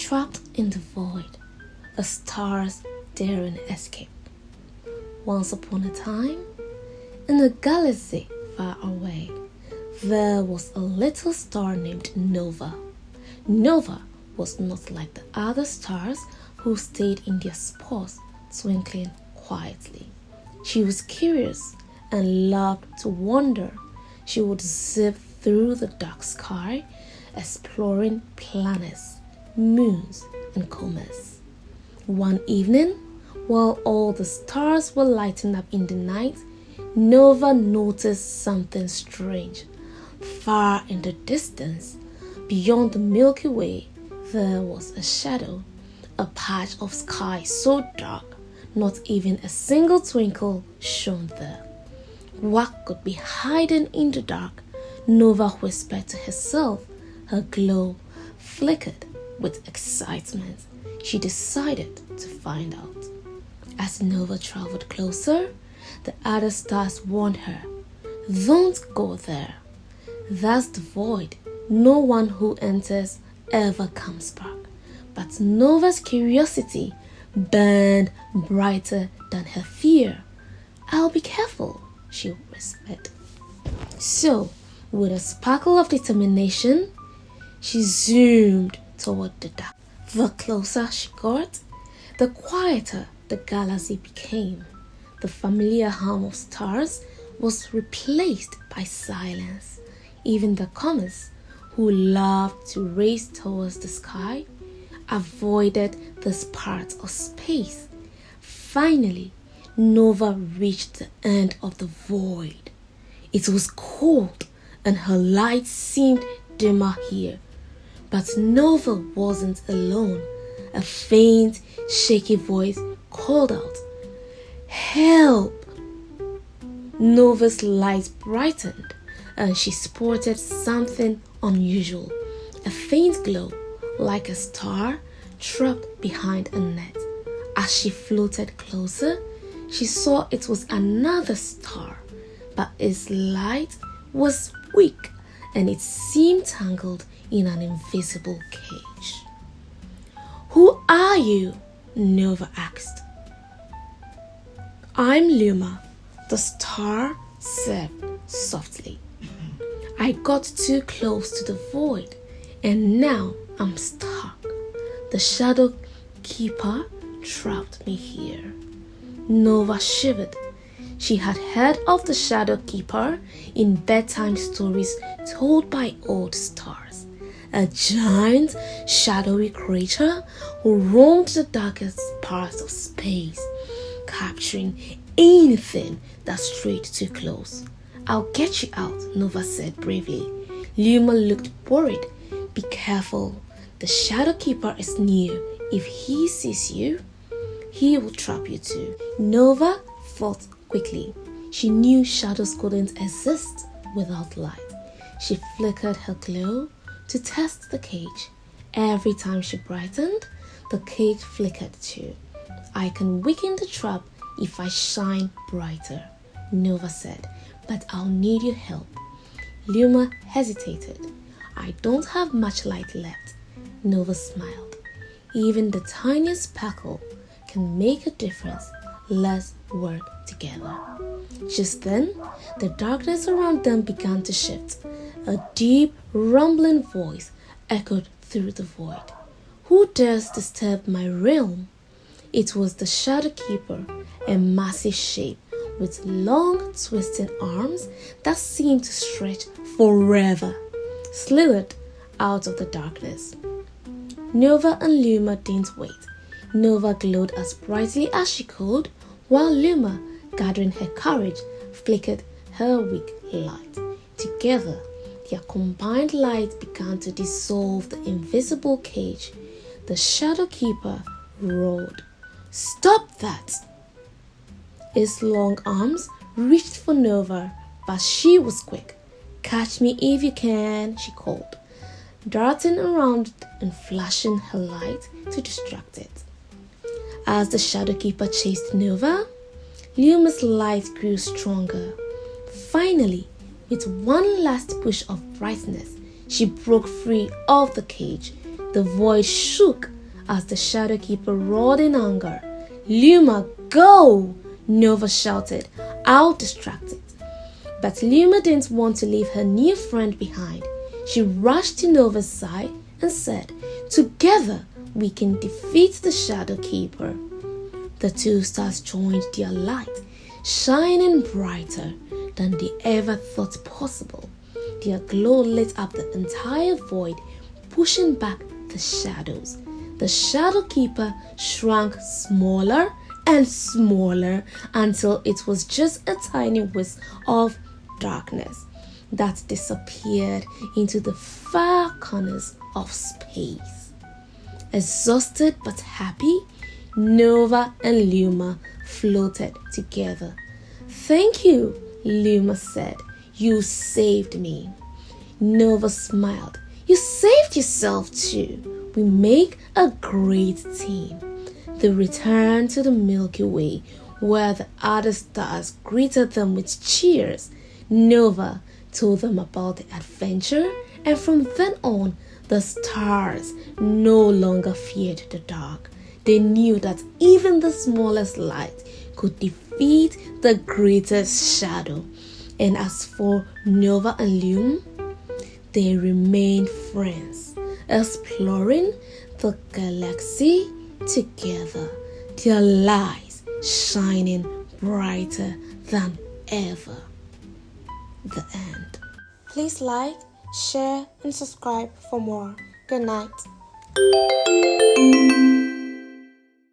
trapped in the void, a star's daring escape. Once upon a time, in a galaxy far away, there was a little star named Nova. Nova was not like the other stars who stayed in their spots, twinkling quietly. She was curious and loved to wander. She would zip through the dark sky, exploring planets, moons, and comets. One evening, while all the stars were lighting up in the night, Nova noticed something strange. Far in the distance, beyond the Milky Way, there was a shadow, a patch of sky so dark, not even a single twinkle shone there. What could be hiding in the dark? Nova whispered to herself. Her glow flickered with excitement. She decided to find out. As Nova traveled closer, the other stars warned her, "Don't go there. That's the void. No one who enters ever comes back." But Nova's curiosity burned brighter than her fear. "I'll be careful," she whispered. So, with a sparkle of determination, she zoomed toward the dark. The closer she got, the quieter the galaxy became. The familiar hum of stars was replaced by silence. Even the comets, who loved to race towards the sky, avoided this part of space. Finally, Nova reached the end of the void. It was cold and her light seemed dimmer here. But Nova wasn't alone. A faint, shaky voice called out, "Help!" Nova's light brightened and she spotted something unusual. A faint glow, like a star, trapped behind a net. As she floated closer, she saw it was another star, but its light was weak and it seemed tangled in an invisible cage. "Who are you?" Nova asked. "I'm Luma," the star said softly. "I got too close to the void and now I'm stuck. The Shadow Keeper trapped me here." Nova shivered. She had heard of the Shadow Keeper in bedtime stories told by old stars. A giant, shadowy creature who roamed the darkest parts of space, capturing anything that strayed too close. "I'll get you out," Nova said bravely. Luma looked worried. "Be careful. The Shadow Keeper is near. If he sees you, he will trap you too." Nova thought quickly. She knew shadows couldn't exist without light. She flickered her glow to test the cage. Every time she brightened, the cage flickered too. "I can weaken the trap if I shine brighter," Nova said, "but I'll need your help." Luma hesitated. "I don't have much light left," Nova smiled. "Even the tiniest sparkle can make a difference. Let's work together." Just then, the darkness around them began to shift. A deep, rumbling voice echoed through the void. "Who dares disturb my realm?" It was the Shadow Keeper, a massive shape with long, twisting arms that seemed to stretch forever, slithered out of the darkness. Nova and Luma didn't wait. Nova glowed as brightly as she could, while Luma, gathering her courage, flickered her weak light. Together, their combined light began to dissolve the invisible cage. The Shadow Keeper roared, "Stop that!" His long arms reached for Nova, but she was quick. "Catch me if you can," she called, darting around and flashing her light to distract it. As the Shadow Keeper chased Nova, Luma's light grew stronger. Finally, with one last push of brightness, she broke free of the cage. The void shook as the Shadow Keeper roared in anger. "Luma, go!" Nova shouted, out distracted. But Luma didn't want to leave her new friend behind. She rushed to Nova's side and said, "Together we can defeat the Shadow Keeper." The two stars joined their light, shining brighter than they ever thought possible. Their glow lit up the entire void, pushing back the shadows. The Shadow Keeper shrank smaller and smaller until it was just a tiny wisp of darkness that disappeared into the far corners of space. Exhausted but happy, Nova and Luma floated together. "Thank you," Luma said. "You saved me." Nova smiled. "You saved yourself too. We make a great team." They returned to the Milky Way, where the other stars greeted them with cheers. Nova told them about the adventure, and from then on, the stars no longer feared the dark. They knew that even the smallest light could defeat the greatest shadow. And as for Nova and Luma, they remained friends, exploring the galaxy together, their lights shining brighter than ever. The end. Please like, share, and subscribe for more. Good night.